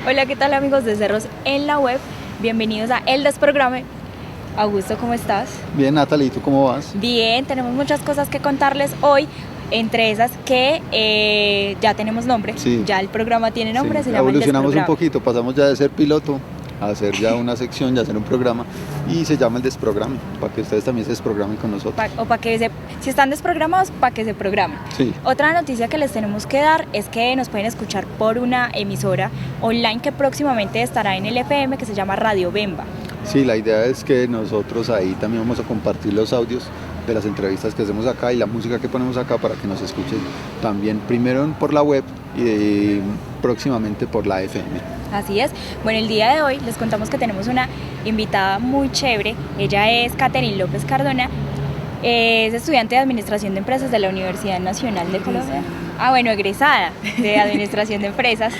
Hola, ¿qué tal amigos de Cerros en la Web? Bienvenidos a El Desprograme. Augusto, ¿cómo estás? Bien, Natalie, ¿y tú cómo vas? Bien, tenemos muchas cosas que contarles hoy, entre esas que ya tenemos nombre, Sí. ya el programa tiene nombre, Sí, se llama El evolucionamos un Desprograme. poquito, pasamos ya de ser piloto a hacer ya una sección, ya hacer un programa y se llama El Desprograme, para que ustedes también se desprogramen con nosotros. Si están desprogramados, para que se programen. Sí. Otra noticia que les tenemos que dar es que nos pueden escuchar por una emisora online que próximamente estará en el FM, que se llama Radio Bemba. Sí, la idea es que nosotros ahí también vamos a compartir los audios de las entrevistas que hacemos acá y la música que ponemos acá para que nos escuchen también primero por la web y próximamente por la FM. Así es. Bueno, el día de hoy les contamos que tenemos una invitada muy chévere. Ella es Catherine López Cardona. Es estudiante de Administración de Empresas de la Universidad Nacional de Colombia. Egresada de Administración de Empresas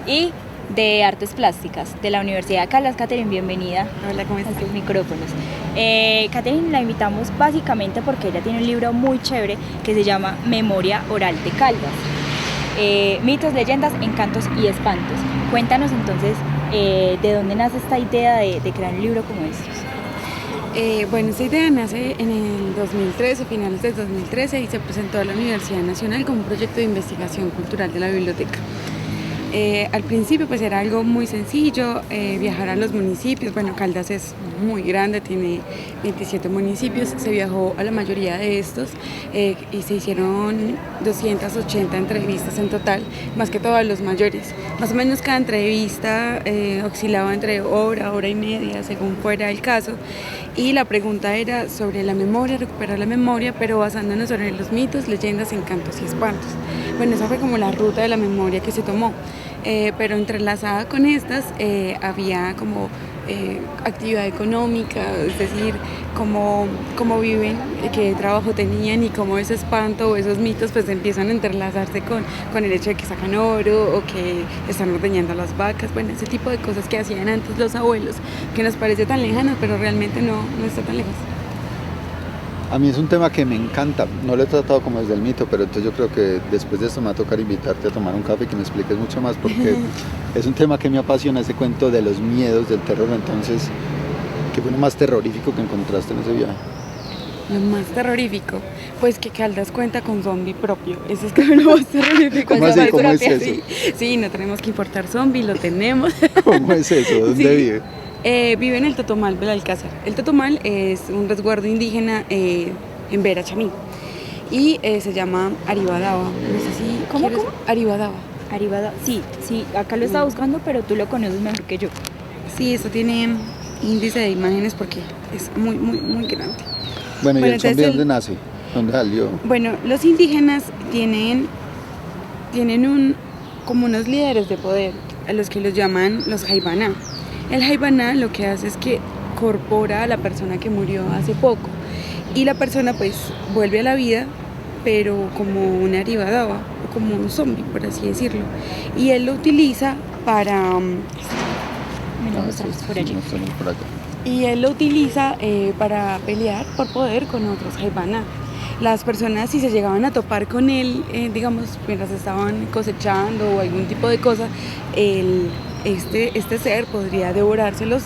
y de Artes Plásticas de la Universidad de Caldas. Catherine, bienvenida. Hola, ¿cómo estás? A tus micrófonos. Catherine la invitamos básicamente porque ella tiene un libro muy chévere que se llama Memoria Oral de Caldas. Mitos, leyendas, encantos y espantos. Cuéntanos entonces de dónde nace esta idea de crear un libro como estos. Bueno, esta idea nace en el 2013, finales del 2013, y se presentó a la Universidad Nacional como un proyecto de investigación cultural de la biblioteca. Al principio pues era algo muy sencillo, viajar a los municipios. Bueno, Caldas es muy grande, tiene 27 municipios, se viajó a la mayoría de estos y se hicieron 280 entrevistas en total, más que todos los mayores. Más o menos cada entrevista oscilaba entre hora y media, según fuera el caso, y la pregunta era sobre la memoria, recuperar la memoria, pero basándonos sobre los mitos, leyendas, encantos y espantos. Bueno, esa fue como la ruta de la memoria que se tomó. Pero entrelazada con estas había como actividad económica, es decir, cómo viven, qué trabajo tenían y cómo ese espanto o esos mitos pues empiezan a entrelazarse con el hecho de que sacan oro o que están ordeñando las vacas. Bueno, ese tipo de cosas que hacían antes los abuelos, que nos parece tan lejano, pero realmente no está tan lejos. A mí es un tema que me encanta, no lo he tratado como desde el mito, pero entonces yo creo que después de esto me va a tocar invitarte a tomar un café y que me expliques mucho más, porque es un tema que me apasiona, ese cuento de los miedos, del terror. Entonces, ¿qué fue lo más terrorífico que encontraste en ese viaje? Lo más terrorífico, pues que Caldas cuenta con zombie propio. Eso es como lo más terrorífico. ¿Cómo así? ¿Cómo es eso? Sí, no tenemos que importar zombie, lo tenemos. ¿Cómo es eso? ¿Dónde vive? Vive en el Totomal Belalcázar. El Totomal es un resguardo indígena en Vera, Chamí. Y se llama Aribadaba. No sé si ¿Cómo? Aribadaba. Sí, acá lo estaba buscando, pero tú lo conoces mejor que yo. Sí, eso tiene índice de imágenes porque es muy grande. Bueno, ¿y el zombie entonces dónde nace? ¿Dónde salió? Bueno, los indígenas tienen como unos líderes de poder, a los que los llaman los jaibaná. El jaibaná lo que hace es que corpora a la persona que murió hace poco y la persona pues vuelve a la vida, pero como una aribadaba o como un zombie, por así decirlo, y él lo utiliza para Por allí. Por acá. y él lo utiliza para pelear por poder con otros jaibaná. Las personas, si se llegaban a topar con él, digamos, mientras estaban cosechando o algún tipo de cosa, este ser podría devorárselos,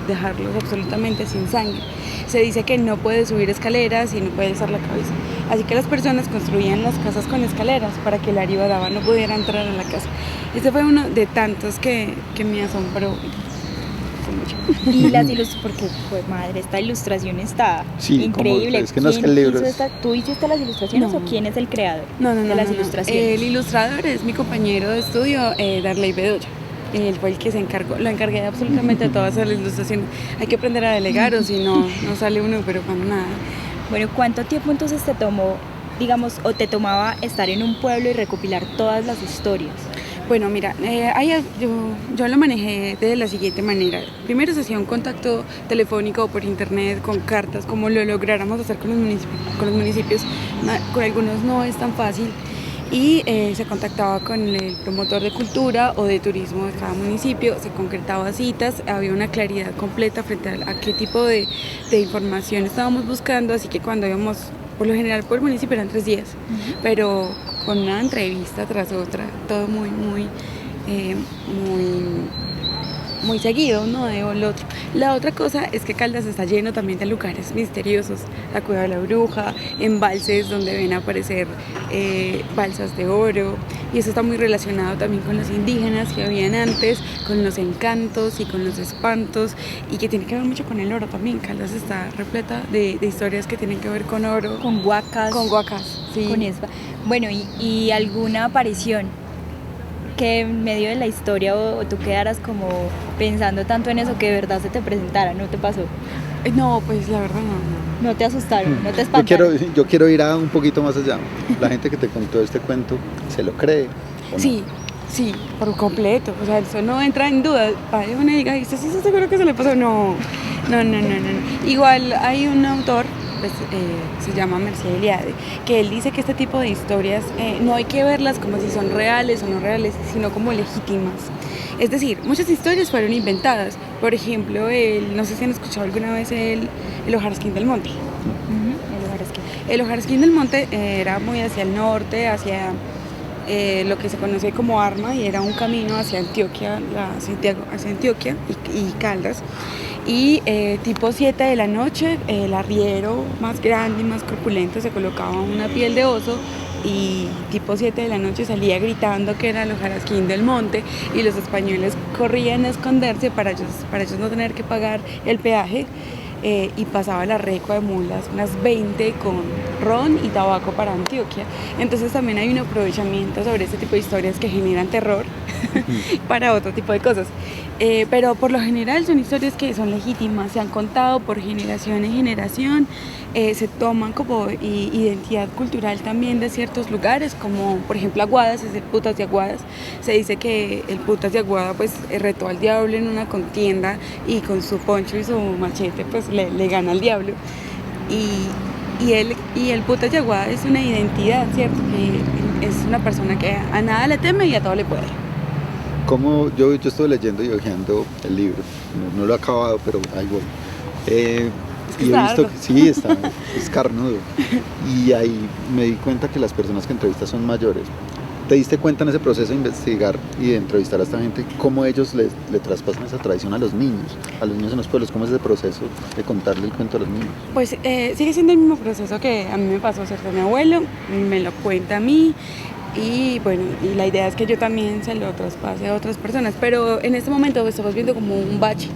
dejarlos absolutamente sin sangre. Se dice que no puede subir escaleras y no puede alzar la cabeza. Así que las personas construían las casas con escaleras para que el aribadaba no pudiera entrar a la casa. Este fue uno de tantos que me asombró mucho. Y las ilustraciones, porque pues madre, esta ilustración está increíble. Es que no es que el libro es... ¿Tú hiciste las ilustraciones No. o quién es el creador No, de las ilustraciones? El ilustrador es mi compañero de estudio, Darley Bedoya. Él fue el que lo encargué de absolutamente todas las ilustraciones. Hay que aprender a delegar o si no sale uno, pero cuando nada. Bueno, ¿cuánto tiempo entonces te tomó, digamos, o te tomaba estar en un pueblo y recopilar todas las historias? Bueno, mira, yo lo manejé de la siguiente manera. Primero se hacía un contacto telefónico o por internet, con cartas, como lo lográramos hacer con los municipios. Con algunos no es tan fácil. Y se contactaba con el promotor de cultura o de turismo de cada municipio, se concretaba citas, había una claridad completa frente a qué tipo de información estábamos buscando, así que cuando íbamos, por lo general por municipio eran 3 días, pero con una entrevista tras otra, todo muy muy, muy seguido uno del otro. La otra cosa es que Caldas está lleno también de lugares misteriosos, la Cueva de la Bruja, embalses donde ven aparecer balsas de oro, y eso está muy relacionado también con los indígenas que habían antes, con los encantos y con los espantos, y que tiene que ver mucho con el oro también. Caldas está repleta de historias que tienen que ver con oro, Con huacas. con huacas, sí. Con eso. Bueno, y alguna aparición que en medio de la historia o tú quedaras como pensando tanto en eso que de verdad se te presentara, ¿no te pasó? No, pues la verdad no. ¿No te asustaron? ¿No te Yo espantaron? quiero ir a un poquito más allá. La gente que te contó este cuento, ¿se lo cree o no? Sí, sí, por completo. O sea, eso no entra en duda. Vaya uno y diga, ¿estás seguro que se le pasó? No. Igual hay un autor, pues, se llama Mircea Eliade, que él dice que este tipo de historias no hay que verlas como si son reales o no reales, sino como legítimas. Es decir, muchas historias fueron inventadas. Por ejemplo, no sé si han escuchado alguna vez el Hojarasquín del Monte. Ujú, el Hojarasquín. El Hojarasquín del Monte era muy hacia el norte, hacia lo que se conoce como Arma, y era un camino hacia Antioquia, hacia Antioquia y Caldas. Y tipo 7 de la noche, el arriero más grande y más corpulento se colocaba una piel de oso, y tipo 7 de la noche salía gritando que era el Hojarasquín del Monte, y los españoles corrían a esconderse para ellos no tener que pagar el peaje. Y pasaba la recua de mulas, unas 20 con ron y tabaco para Antioquia. Entonces también hay un aprovechamiento sobre este tipo de historias que generan terror para otro tipo de cosas. Pero por lo general son historias que son legítimas, se han contado por generación en generación, se toman como identidad cultural también de ciertos lugares, como por ejemplo Aguadas, es el Putas de Aguadas. Se dice que el Putas de Aguada pues retó al diablo en una contienda, y con su poncho y su machete pues le gana al diablo. Y el Putas de Aguada es una identidad, ¿cierto? Que es una persona que a nada le teme y a todo le puede. Como yo estuve leyendo y hojeando el libro, no lo he acabado, pero ahí voy. Es que Y he está visto largo. que sí, es carnudo. Y ahí me di cuenta que las personas que entrevistas son mayores. ¿Te diste cuenta en ese proceso de investigar y de entrevistar a esta gente cómo ellos le traspasan esa tradición a los niños en los pueblos? ¿Cómo es ese proceso de contarle el cuento a los niños? Pues sigue siendo el mismo proceso que a mí me pasó, ¿cierto? Mi abuelo me lo cuenta a mí, y bueno, y la idea es que yo también se lo traspase a otras personas, pero en este momento estamos viendo como un bache,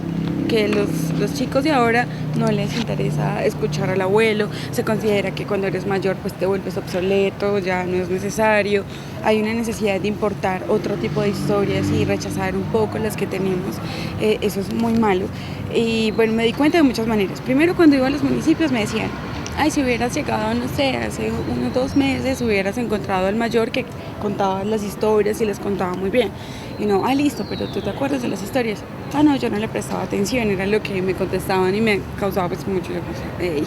que los chicos de ahora no les interesa escuchar al abuelo, se considera que cuando eres mayor pues te vuelves obsoleto, ya no es necesario, hay una necesidad de importar otro tipo de historias y rechazar un poco las que tenemos, eso es muy malo. Y bueno, me di cuenta de muchas maneras. Primero, cuando iba a los municipios me decían, ay, si hubieras llegado, no sé, hace unos 2 meses, hubieras encontrado al mayor que contaba las historias y les contaba muy bien. Y no, listo, pero ¿tú te acuerdas de las historias? No, yo no le prestaba atención, era lo que me contestaban y me causaba pues mucho, ey,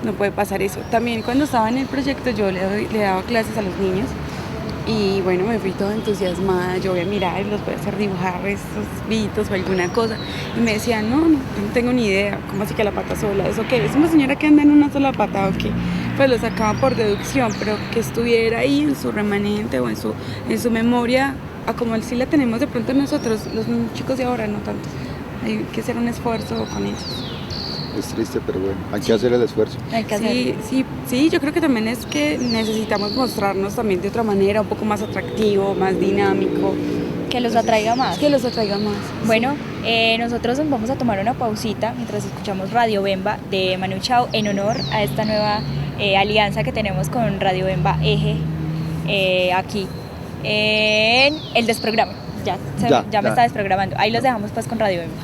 no puede pasar eso. También cuando estaba en el proyecto yo le daba clases a los niños, y bueno, me fui toda entusiasmada, yo voy a mirar, los voy a hacer dibujar estos bichos o alguna cosa. Y me decían, no tengo ni idea, ¿cómo así que la pata sola? ¿Eso qué? ¿Es una señora que anda en una sola pata o qué? Pues lo sacaba por deducción, pero que estuviera ahí en su remanente o en su memoria, a como si la tenemos de pronto nosotros, los chicos de ahora, no tanto. Hay que hacer un esfuerzo con ellos. Es triste, pero bueno, hay que hacer el esfuerzo. Hay que hacerlo. Sí, yo creo que también es que necesitamos mostrarnos también de otra manera, un poco más atractivo, más dinámico. Que los atraiga más. Que los atraiga más. Bueno, nosotros nos vamos a tomar una pausita mientras escuchamos Radio Bemba de Manu Chao, en honor a esta nueva alianza que tenemos con Radio Bemba Eje, aquí en el desprograma. Ya me está desprogramando. Ahí los dejamos pues con Radio Bemba.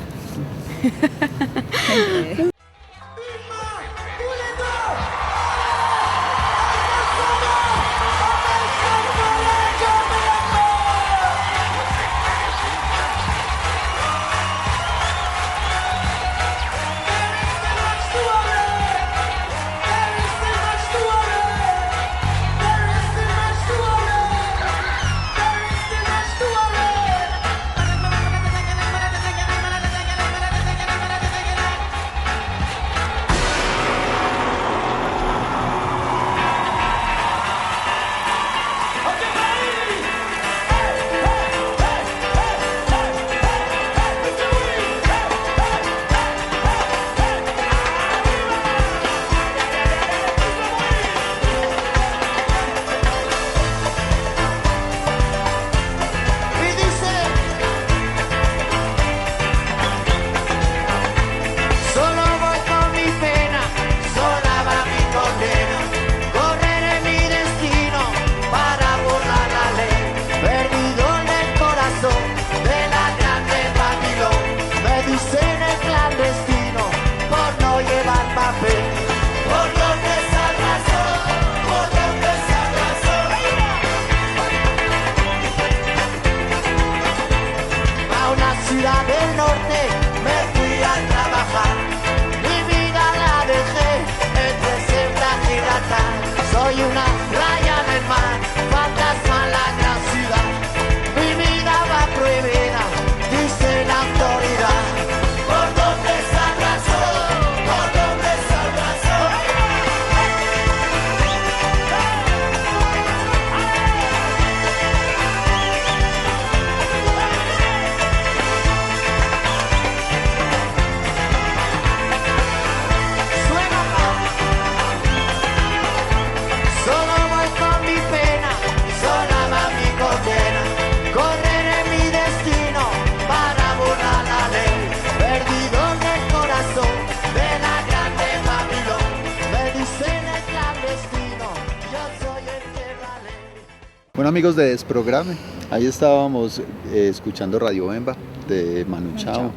Bueno, amigos de Desprograme, ahí estábamos escuchando Radio Bemba de Manu Chao,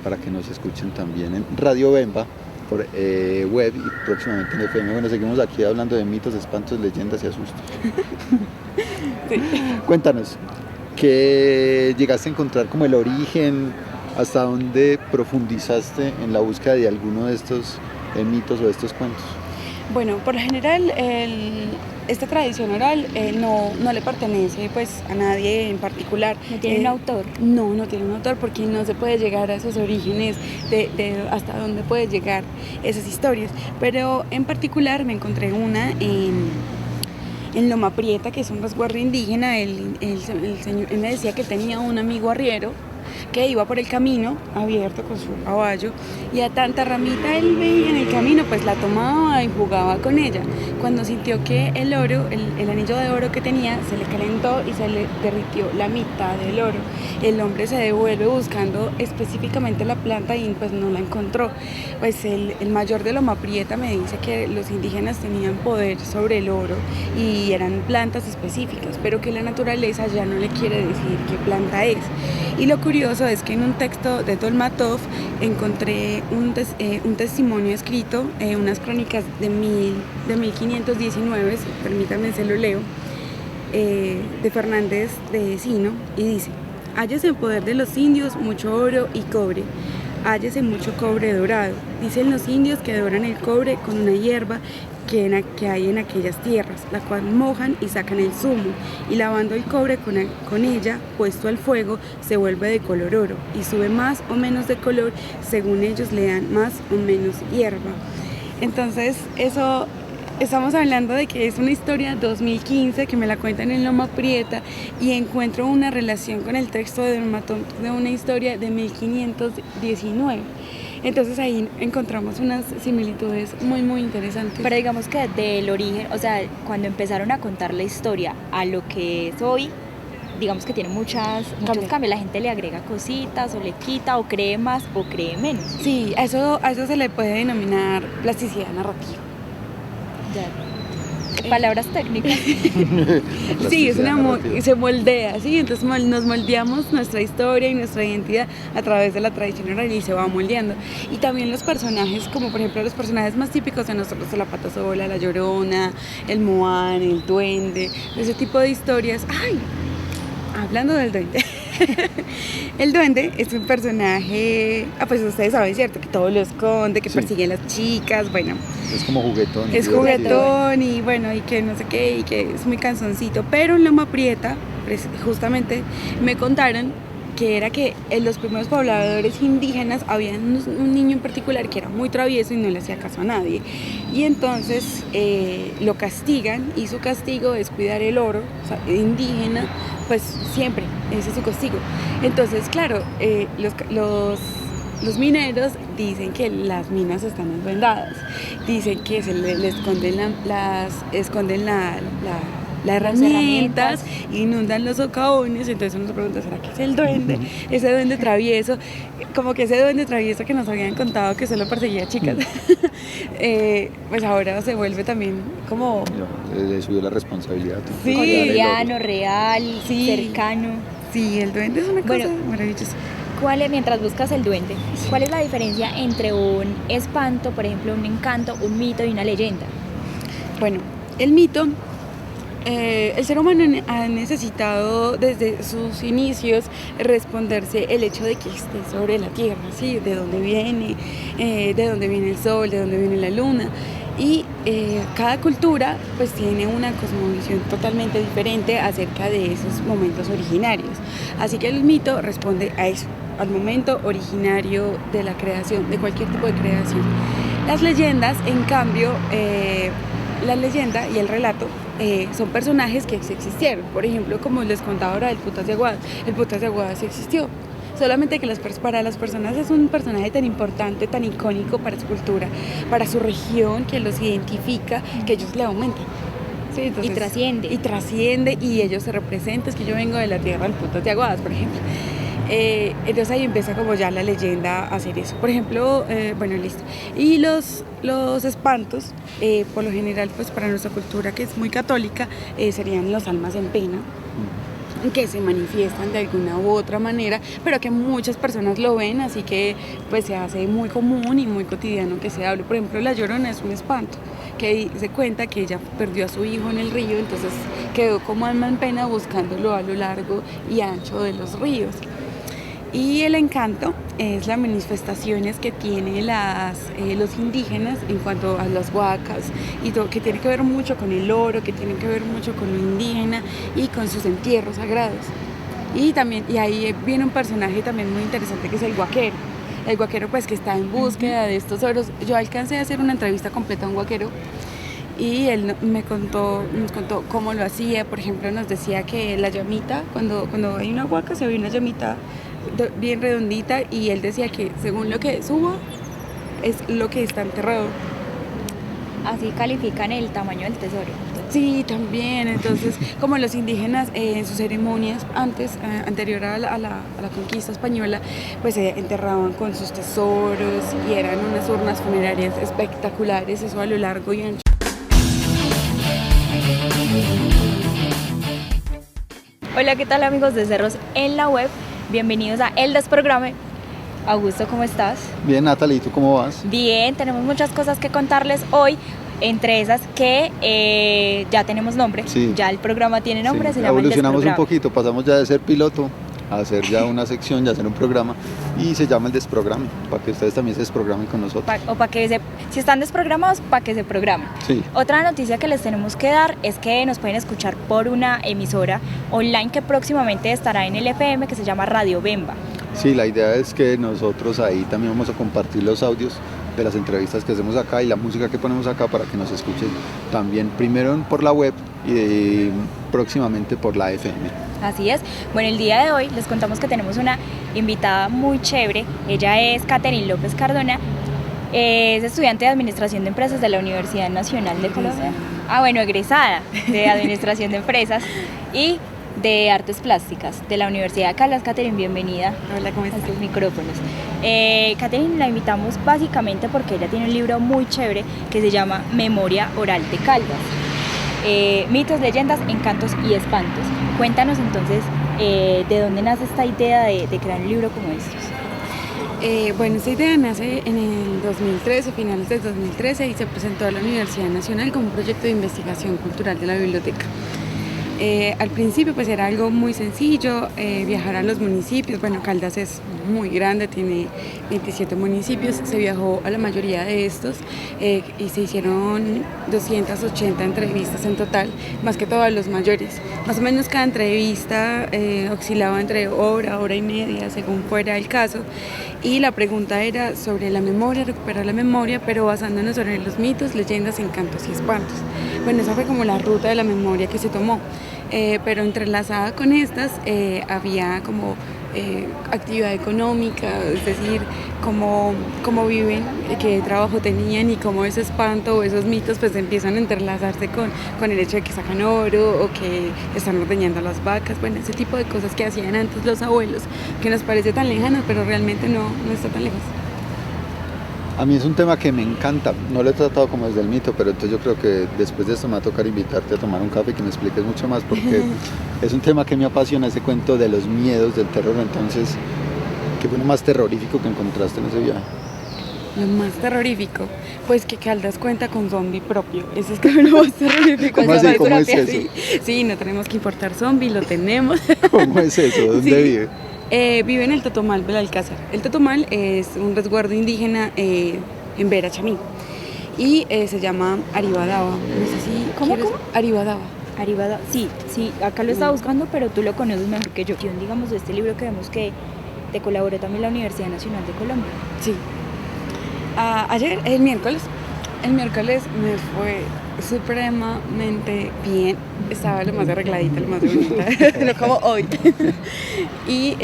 para que nos escuchen también en Radio Bemba por web y próximamente en FM. Bueno, seguimos aquí hablando de mitos, espantos, leyendas y asustos. Sí. Cuéntanos, ¿qué llegaste a encontrar como el origen? ¿Hasta dónde profundizaste en la búsqueda de alguno de estos mitos o de estos cuentos? Bueno, por lo general esta tradición oral no le pertenece pues a nadie en particular. ¿No tiene un autor? No tiene un autor, porque no se puede llegar a esos orígenes de hasta dónde puede llegar esas historias. Pero en particular me encontré una en Loma Prieta, que es un resguardo indígena. Él me decía que tenía un amigo arriero que iba por el camino abierto con su caballo, y a tanta ramita él veía en el camino, pues la tomaba y jugaba con ella. Cuando sintió que el oro, el anillo de oro que tenía, se le calentó y se le derritió la mitad del oro. El hombre se devuelve buscando específicamente la planta y pues no la encontró. Pues el mayor de Loma Prieta me dice que los indígenas tenían poder sobre el oro y eran plantas específicas, pero que la naturaleza ya no le quiere decir qué planta es. Y lo curioso es que en un texto de Tolmatov encontré un testimonio escrito, unas crónicas de 1519, permítanme se lo leo, de Fernández de Sino, y dice: hállase en poder de los indios mucho oro y cobre, hállase mucho cobre dorado. Dicen los indios que doran el cobre con una hierba que hay en aquellas tierras, la cual mojan y sacan el zumo, y lavando el cobre con ella, puesto al fuego, se vuelve de color oro, y sube más o menos de color según ellos le dan más o menos hierba. Entonces eso, estamos hablando de que es una historia 2015 que me la cuentan en Loma Prieta, y encuentro una relación con el texto de una historia de 1519. Entonces ahí encontramos unas similitudes muy muy interesantes. Pero digamos que del origen, o sea, cuando empezaron a contar la historia a lo que es hoy, digamos que tiene muchos cambios. La gente le agrega cositas o le quita o cree más o cree menos. Sí, a eso se le puede denominar plasticidad narrativa. Ya. Palabras técnicas. Sí, se moldea, ¿sí? Entonces nos moldeamos nuestra historia y nuestra identidad a través de la tradición oral, y se va moldeando. Y también los personajes, como por ejemplo los personajes más típicos de nosotros, la Pata Sola, la Llorona, el Moán, el Duende, ese tipo de historias. ¡Ay! Hablando del duende. El duende es un personaje, pues ustedes saben, ¿cierto? Que todo lo esconde, que persigue a las chicas, bueno. Es como juguetón. Es juguetón y bueno, y que no sé qué, y que es muy canzoncito. Pero en Loma Prieta, pues, justamente me contaron que era que en los primeros pobladores indígenas había un niño en particular que era muy travieso y no le hacía caso a nadie. Y entonces lo castigan, y su castigo es cuidar el oro, o sea, indígena, pues siempre, ese es su castigo. Entonces, claro, los mineros dicen que las minas están envendadas, dicen que se le esconden las herramientas, inundan los socavones. Entonces uno se pregunta, ¿será que es el duende? Ese duende travieso, como que ese duende travieso que nos habían contado que solo perseguía chicas, pues ahora se vuelve también como... Le subió la responsabilidad. Sí. Cotidiano, real, Sí. cercano. Sí, el duende es una cosa maravillosa. Mientras buscas el duende, ¿cuál es la diferencia entre un espanto, por ejemplo, un encanto, un mito y una leyenda? Bueno, el mito, el ser humano ha necesitado desde sus inicios responderse el hecho de que esté sobre la tierra, ¿sí? De dónde viene el sol, de dónde viene la luna. Y cada cultura pues tiene una cosmovisión totalmente diferente acerca de esos momentos originarios. Así que el mito responde a eso, al momento originario de la creación, de cualquier tipo de creación. Las leyendas, en cambio, la leyenda y el relato son personajes que sí existieron. Por ejemplo, como les contaba ahora del Putas de Aguada. El Putas de Aguada sí existió. Solamente que para las personas es un personaje tan importante, tan icónico para su cultura, para su región, que los identifica, que ellos le aumentan. Sí, entonces, y trasciende, y ellos se representan. Es que yo vengo de la tierra del Putas de Aguadas, por ejemplo. Entonces ahí empieza como ya la leyenda a hacer eso. Por ejemplo, bueno, listo. Y los espantos, por lo general, pues para nuestra cultura que es muy católica, serían los almas en pena, que se manifiestan de alguna u otra manera, pero que muchas personas lo ven, así que pues se hace muy común y muy cotidiano que se hable. Por ejemplo, la Llorona es un espanto, que se cuenta que ella perdió a su hijo en el río, entonces quedó como alma en pena buscándolo a lo largo y ancho de los ríos. Y el encanto es las manifestaciones que tienen los indígenas en cuanto a las huacas, y todo, que tiene que ver mucho con el oro, que tiene que ver mucho con lo indígena y con sus entierros sagrados. Y ahí viene un personaje también muy interesante que es el huaquero. El huaquero pues que está en búsqueda de estos oros. Yo alcancé a hacer una entrevista completa a un huaquero y él nos contó cómo lo hacía. Por ejemplo, nos decía que la llamita, cuando hay una huaca se ve una llamita bien redondita, y él decía que según lo que suba es lo que está enterrado. Así califican el tamaño del tesoro. Sí, también. Entonces, como los indígenas en sus ceremonias anterior a la conquista española, pues se enterraban con sus tesoros y eran unas urnas funerarias espectaculares, eso a lo largo y ancho. Hola, ¿qué tal amigos de Cerros en la Web? Bienvenidos a El Desprograme. Augusto, ¿cómo estás? Bien, Natalie, ¿y tú cómo vas? Bien, tenemos muchas cosas que contarles hoy, entre esas que ya tenemos nombre, Sí. ya el programa tiene nombre, Sí, se llama El evolucionamos un Desprograme. poquito, pasamos ya de ser piloto a hacer ya una sección, ya hacer un programa, y se llama El Desprograme, para que ustedes también se desprogramen con nosotros. Si están desprogramados, para que se programen. Sí. Otra noticia que les tenemos que dar es que nos pueden escuchar por una emisora online que próximamente estará en el FM, que se llama Radio Bemba. Sí, la idea es que nosotros ahí también vamos a compartir los audios de las entrevistas que hacemos acá y la música que ponemos acá para que nos escuchen también, primero por la web y próximamente por la FM. Así es. Bueno, el día de hoy les contamos que tenemos una invitada muy chévere. Ella es Catherine López Cardona. Es estudiante de Administración de Empresas de la Universidad Nacional de Colombia. Egresada de Administración de Empresas y de Artes Plásticas de la Universidad de Caldas. Catherine, bienvenida. Hola, ¿cómo a estás? tus micrófonos. Catherine la invitamos básicamente porque ella tiene un libro muy chévere que se llama Memoria Oral de Caldas. Mitos, leyendas, encantos y espantos. Cuéntanos entonces de dónde nace esta idea de crear un libro como estos. Bueno, esta idea nace en el 2013, finales del 2013, y se presentó a la Universidad Nacional como un proyecto de investigación cultural de la biblioteca. Al principio pues era algo muy sencillo, viajar a los municipios. Bueno, Caldas es muy grande, tiene 27 municipios, se viajó a la mayoría de estos y se hicieron 280 entrevistas en total, más que todo a los mayores. Más o menos cada entrevista oscilaba entre hora y media, según fuera el caso, y la pregunta era sobre la memoria, recuperar la memoria, pero basándonos sobre los mitos, leyendas, encantos y espantos. Bueno, esa fue como la ruta de la memoria que se tomó. Pero entrelazada con estas había como actividad económica, es decir, cómo viven, qué trabajo tenían y cómo ese espanto o esos mitos pues empiezan a entrelazarse con el hecho de que sacan oro o que están ordeñando las vacas. Bueno, ese tipo de cosas que hacían antes los abuelos, que nos parece tan lejano, pero realmente no está tan lejos. A mí es un tema que me encanta, no lo he tratado como desde el mito, pero entonces yo creo que después de esto me va a tocar invitarte a tomar un café y que me expliques mucho más, porque es un tema que me apasiona, ese cuento de los miedos, del terror. Entonces, ¿qué fue lo más terrorífico que encontraste en ese viaje? Lo más terrorífico, pues que Caldas cuenta con zombie propio. Eso es como lo más terrorífico. ¿Cómo así? ¿Cómo es eso? Sí, no tenemos que importar zombie, lo tenemos. ¿Cómo es eso? ¿Dónde Sí. vive? Vive en el Totomal del Alcázar. El Totomal es un resguardo indígena en Vera, Chamí, y se llama Aribadaba. No sé si ¿Cómo? Aribadaba. Aribada, sí, acá lo estaba buscando, pero tú lo conoces mejor que yo. Digamos, de este libro que vemos que te colaboró también la Universidad Nacional de Colombia. Sí. El miércoles El miércoles me fue supremamente bien. Estaba lo más arregladita, lo más bonita, no como hoy. Y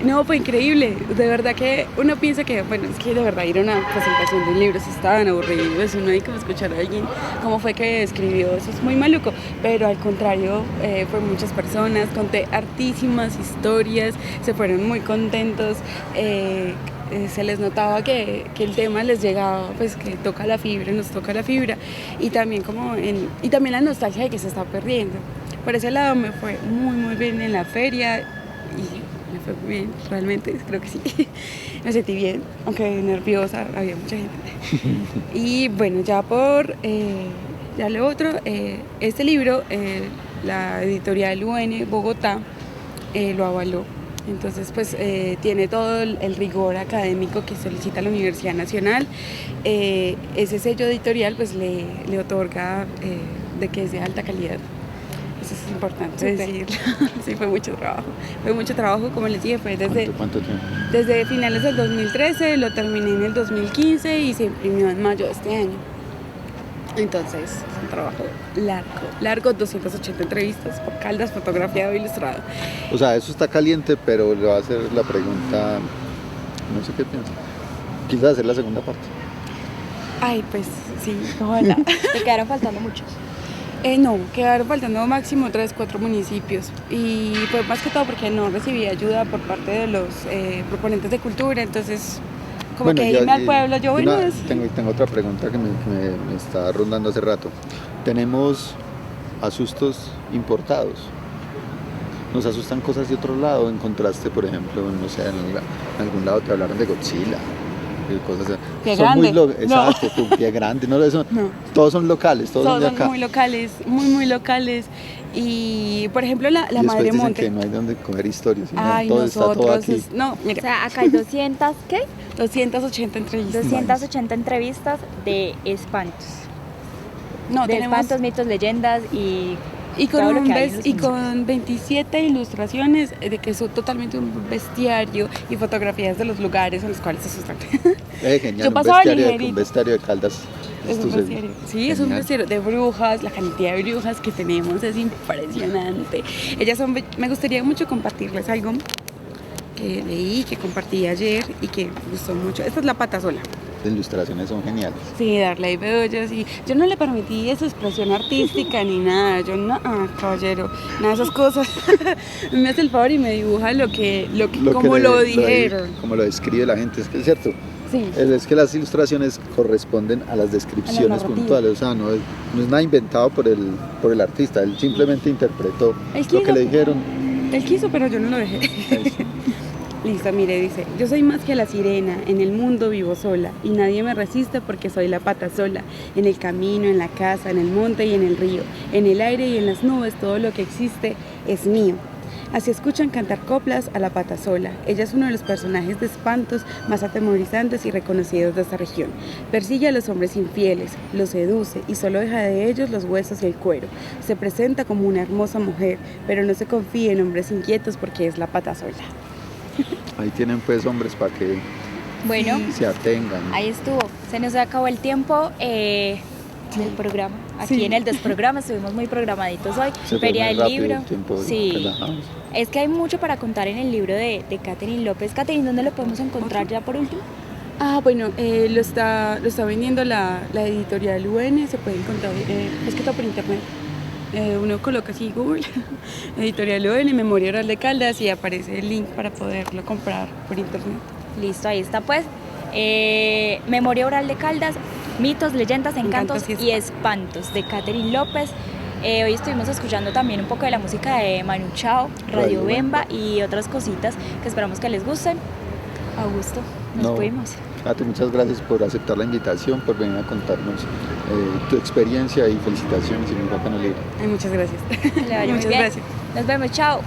no, fue increíble. De verdad que uno piensa que, bueno, es que de verdad ir a una presentación de un libro si está tan aburrido, es uno hay como escuchar a alguien cómo fue que escribió, eso es muy maluco. Pero al contrario, fue muchas personas, conté hartísimas historias, se fueron muy contentos. Se les notaba que el tema les llegaba, pues que toca la fibra, nos toca la fibra, y también y también la nostalgia de que se está perdiendo. Por ese lado me fue muy bien en la feria y me fue muy bien, realmente creo que sí. Me sentí bien, aunque nerviosa, había mucha gente. Y bueno, ya lo otro, este libro, la editorial UN Bogotá lo avaló. Entonces, pues tiene todo el rigor académico que solicita la Universidad Nacional. Ese sello editorial pues le otorga de que es de alta calidad. Eso es importante decirlo. Sí, fue mucho trabajo. Fue mucho trabajo, como les dije, fue ¿Cuánto tiempo? desde finales del 2013, lo terminé en el 2015 y se imprimió en mayo de este año. Entonces, es un trabajo largo, 280 entrevistas por Caldas, fotografiado e ilustrado. O sea, eso está caliente, pero le va a hacer la pregunta, no sé qué piensa. Quizás hacer la segunda parte. Ay, pues sí, ojalá. Te quedaron faltando muchos. No, quedaron faltando máximo 3-4 municipios y fue más que todo porque no recibí ayuda por parte de los proponentes de cultura, entonces como que irme al pueblo, yo bueno... Tengo otra pregunta que me está rondando hace rato. Tenemos asustos importados. Nos asustan cosas de otro lado. Encontraste, por ejemplo, no sé, en algún lado te hablaron de Godzilla, de cosas así. Pie grande. Exacto, tu pie grande. No, No. Todos son locales, todos son de acá. Son muy locales, muy locales. Y por ejemplo la y Madre dicen Monte. que no hay donde coger historias. Ay, todo está todo aquí. No, O mira, sea, acá hay 200, ¿qué? 280 entrevistas. 280 entrevistas de espantos. No, De tenemos... espantos, mitos, leyendas y con, todo lo que hay en los y con 27 ilustraciones de que son totalmente un bestiario y fotografías de los lugares en los cuales se asustan. Genial, Yo pasaba un ligerito. bestiario de Caldas. Es un bestiario. Sí, es un Genial. bestiario de brujas, la cantidad de brujas que tenemos es impresionante. Me gustaría mucho compartirles algo que leí, que compartí ayer y que me gustó mucho. Esta es La Pata Sola. Las ilustraciones son geniales. Sí, Darley Bedoya, sí. Yo no le permití esa expresión artística ni nada. Yo no, caballero, nada de esas cosas. Me hace el favor y me dibuja como lo dijeron. Como lo describe la gente, es que es cierto. Sí. Es que las ilustraciones corresponden a las descripciones narrativa. puntuales, o sea, no es nada inventado por el artista, él simplemente interpretó lo que le dijeron. Él quiso, pero yo no lo dejé. Listo, mire, dice: yo soy más que la sirena, en el mundo vivo sola, y nadie me resiste porque soy la pata sola. En el camino, en la casa, en el monte y en el río, en el aire y en las nubes, todo lo que existe es mío. Así escuchan cantar coplas a la pata sola. Ella es uno de los personajes de espantos más atemorizantes y reconocidos de esta región. Persigue a los hombres infieles, los seduce y solo deja de ellos los huesos y el cuero. Se presenta como una hermosa mujer, pero no se confía en hombres inquietos porque es la pata sola. Ahí tienen pues hombres para que bueno, se atengan. ahí estuvo. Se nos acabó el tiempo del programa. Aquí Sí. en el Desprograma estuvimos muy programaditos hoy. Se fue Feria muy del rápido libro. el tiempo, Sí. relajamos. Es que hay mucho para contar en el libro de Catherine López. Catherine, ¿dónde lo podemos encontrar ya por último? Bueno, lo está vendiendo la editorial UN, se puede encontrar, es que está por internet. Uno coloca así Google, editorial UN, Memoria Oral de Caldas, y aparece el link para poderlo comprar por internet. Listo, ahí está pues. Memoria Oral de Caldas, mitos, leyendas, encantos y espantos de Catherine López. Hoy estuvimos escuchando también un poco de la música de Manu Chao, Radio Bemba y otras cositas que esperamos que les gusten. Augusto, nos fuimos. Kate, muchas gracias por aceptar la invitación, por venir a contarnos tu experiencia y felicitaciones y muy bacano libro. Muchas gracias. Que le vaya muy Muchas bien. gracias. Nos vemos, chao.